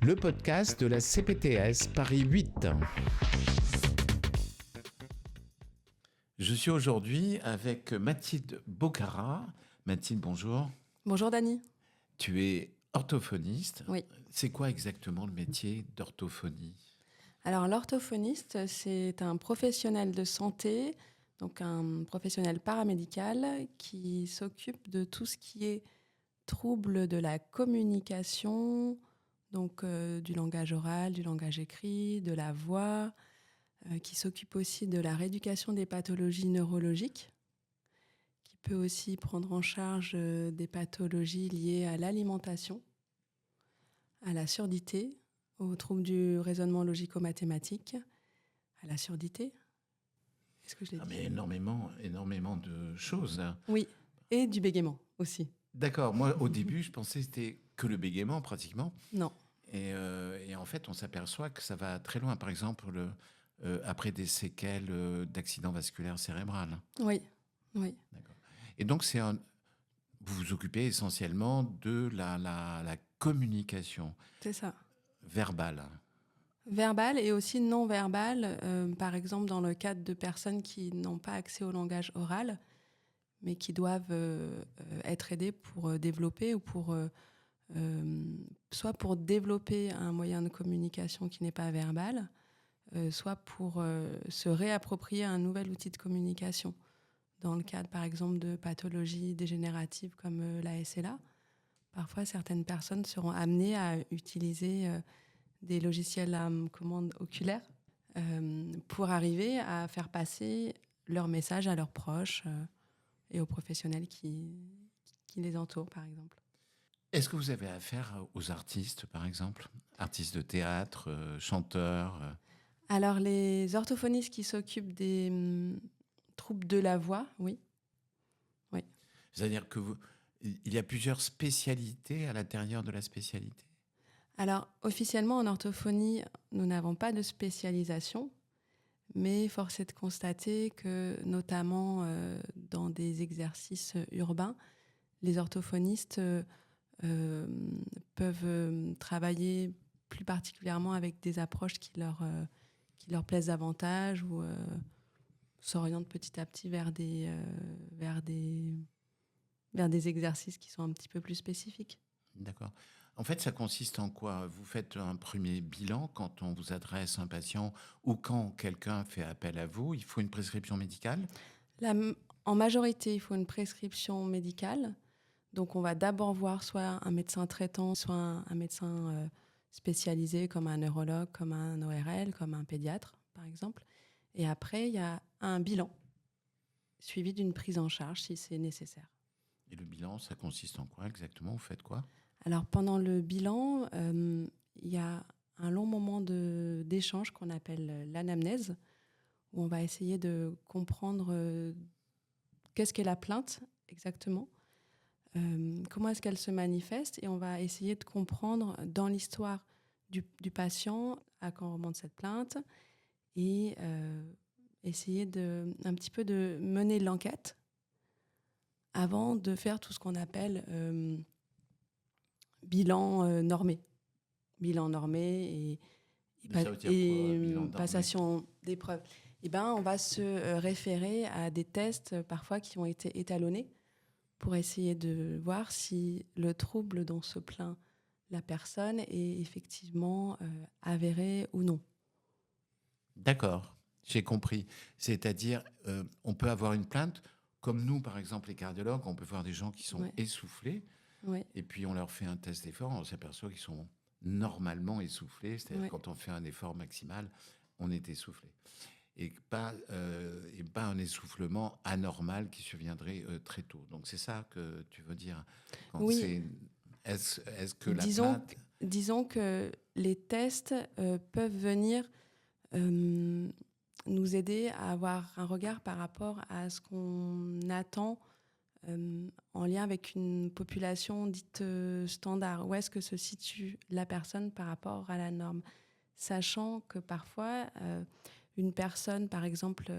Le podcast de la CPTS Paris 8. Je suis aujourd'hui avec Mathilde Bocara. Mathilde, bonjour. Bonjour Dany. Tu es orthophoniste. Oui. C'est quoi exactement le métier d'orthophonie ? Alors l'orthophoniste, c'est un professionnel de santé, donc un professionnel paramédical qui s'occupe de tout ce qui est trouble de la communication, donc du langage oral, du langage écrit, de la voix, qui s'occupe aussi de la rééducation des pathologies neurologiques, qui peut aussi prendre en charge des pathologies liées à l'alimentation, à la surdité, aux troubles du raisonnement logico-mathématique, à la surdité. Est-ce que je l'ai dit ? Mais énormément de choses. Oui, et du bégaiement aussi. D'accord, moi au début je pensais que c'était que le bégaiement pratiquement. Non. Et en fait on s'aperçoit que ça va très loin. Par exemple, après des séquelles d'accident vasculaire cérébral. Oui. D'accord. Et donc vous vous occupez essentiellement de la communication. C'est ça. Verbale. Verbal et aussi non verbal, par exemple dans le cadre de personnes qui n'ont pas accès au langage oral, mais qui doivent être aidées pour développer ou pour soit pour développer un moyen de communication qui n'est pas verbal, soit pour se réapproprier un nouvel outil de communication. Dans le cadre, par exemple, de pathologies dégénératives comme la SLA, parfois certaines personnes seront amenées à utiliser des logiciels à commande oculaire pour arriver à faire passer leur message à leurs proches et aux professionnels qui les entourent, par exemple. Est-ce que vous avez affaire aux artistes, par exemple ? Artistes de théâtre, chanteurs Alors, les orthophonistes qui s'occupent des troubles de la voix, oui. C'est-à-dire il y a plusieurs spécialités à l'intérieur de la spécialité ? Alors, officiellement, en orthophonie, nous n'avons pas de spécialisation, mais force est de constater que, notamment dans des exercices urbains, les orthophonistes peuvent travailler plus particulièrement avec des approches qui leur plaisent davantage ou s'orientent petit à petit vers des exercices qui sont un petit peu plus spécifiques. D'accord. En fait, ça consiste en quoi ? Vous faites un premier bilan quand on vous adresse un patient ou quand quelqu'un fait appel à vous. Il faut une prescription médicale ? En majorité, il faut une prescription médicale. Donc, on va d'abord voir soit un médecin traitant, soit un médecin spécialisé comme un neurologue, comme un ORL, comme un pédiatre, par exemple. Et après, il y a un bilan suivi d'une prise en charge si c'est nécessaire. Et le bilan, ça consiste en quoi exactement ? Vous faites quoi ? Alors, pendant le bilan, il y a un long moment d'échange qu'on appelle l'anamnèse, où on va essayer de comprendre qu'est-ce qu'est la plainte exactement, comment est-ce qu'elle se manifeste, et on va essayer de comprendre dans l'histoire du patient à quand remonte cette plainte, et essayer un petit peu de mener l'enquête avant de faire tout ce qu'on appelle bilan normé. Bilan normé et passation d'épreuves. Eh ben, on va se référer à des tests parfois qui ont été étalonnés pour essayer de voir si le trouble dont se plaint la personne est effectivement avéré ou non. D'accord, j'ai compris. C'est-à-dire, on peut avoir une plainte, comme nous, par exemple, les cardiologues, on peut voir des gens qui sont essoufflés, et puis on leur fait un test d'effort, on s'aperçoit qu'ils sont normalement essoufflés, c'est-à-dire quand on fait un effort maximal, on est essoufflé. Et pas un essoufflement anormal qui surviendrait très tôt. Donc c'est ça que tu veux dire quand oui. Est-ce que la plainte... Disons que les tests peuvent venir nous aider à avoir un regard par rapport à ce qu'on attend en lien avec une population dite standard. Où est-ce que se situe la personne par rapport à la norme ? Sachant que parfois, une personne, par exemple,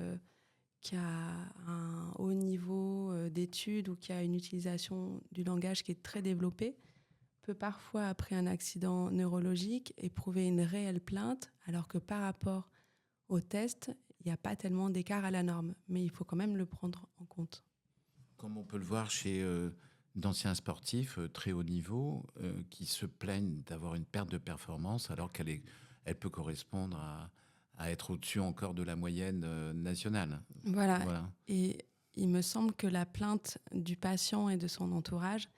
qui a un haut niveau d'études ou qui a une utilisation du langage qui est très développée peut parfois, après un accident neurologique, éprouver une réelle plainte, alors que par rapport au test, il n'y a pas tellement d'écart à la norme. Mais il faut quand même le prendre en compte. Comme on peut le voir chez d'anciens sportifs très haut niveau qui se plaignent d'avoir une perte de performance alors elle peut correspondre à être au-dessus encore de la moyenne nationale. Voilà. Et il me semble que la plainte du patient et de son entourage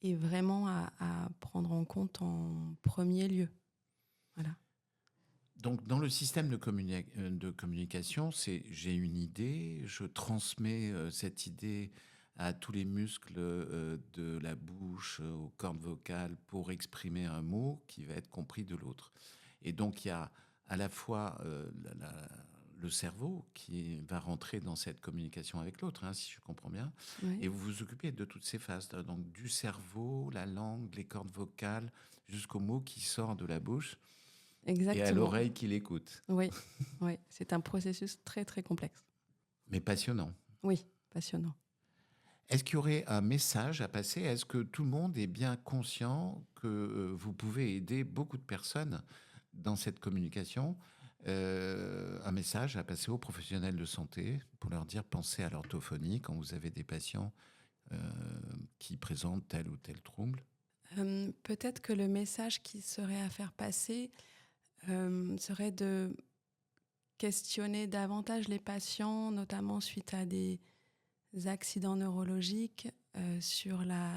est vraiment à prendre en compte en premier lieu. Voilà. Donc, dans le système de communication, j'ai une idée, je transmets cette idée à tous les muscles de la bouche, aux cordes vocales, pour exprimer un mot qui va être compris de l'autre. Et donc, il y a à la fois le cerveau qui va rentrer dans cette communication avec l'autre, hein, si je comprends bien. Oui. Et vous vous occupez de toutes ces phases, donc du cerveau, la langue, les cordes vocales, jusqu'au mot qui sort de la bouche. Exactement. Et à l'oreille qui l'écoute. Oui, c'est un processus très, très complexe. Mais passionnant. Oui, passionnant. Est-ce qu'il y aurait un message à passer? Est-ce que tout le monde est bien conscient que vous pouvez aider beaucoup de personnes dans cette communication? Un message à passer aux professionnels de santé pour leur dire pensez à l'orthophonie quand vous avez des patients qui présentent tel ou tel trouble? Peut-être que le message qui serait à faire passer serait de questionner davantage les patients, notamment suite à des accidents neurologiques, sur la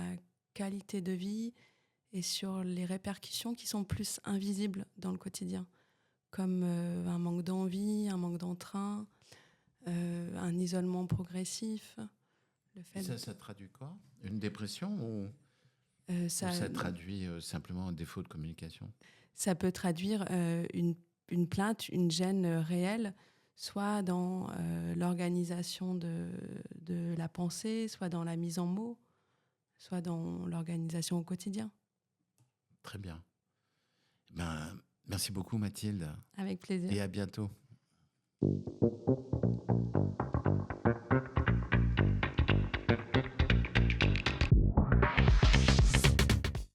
qualité de vie et sur les répercussions qui sont plus invisibles dans le quotidien, comme un manque d'envie, un manque d'entrain, un isolement progressif. Ça traduit quoi? Une dépression ou ça traduit simplement un défaut de communication? Ça peut traduire une plainte, une gêne réelle, soit dans l'organisation de la pensée, soit dans la mise en mots, soit dans l'organisation au quotidien. Très bien. Merci beaucoup Mathilde. Avec plaisir. Et à bientôt.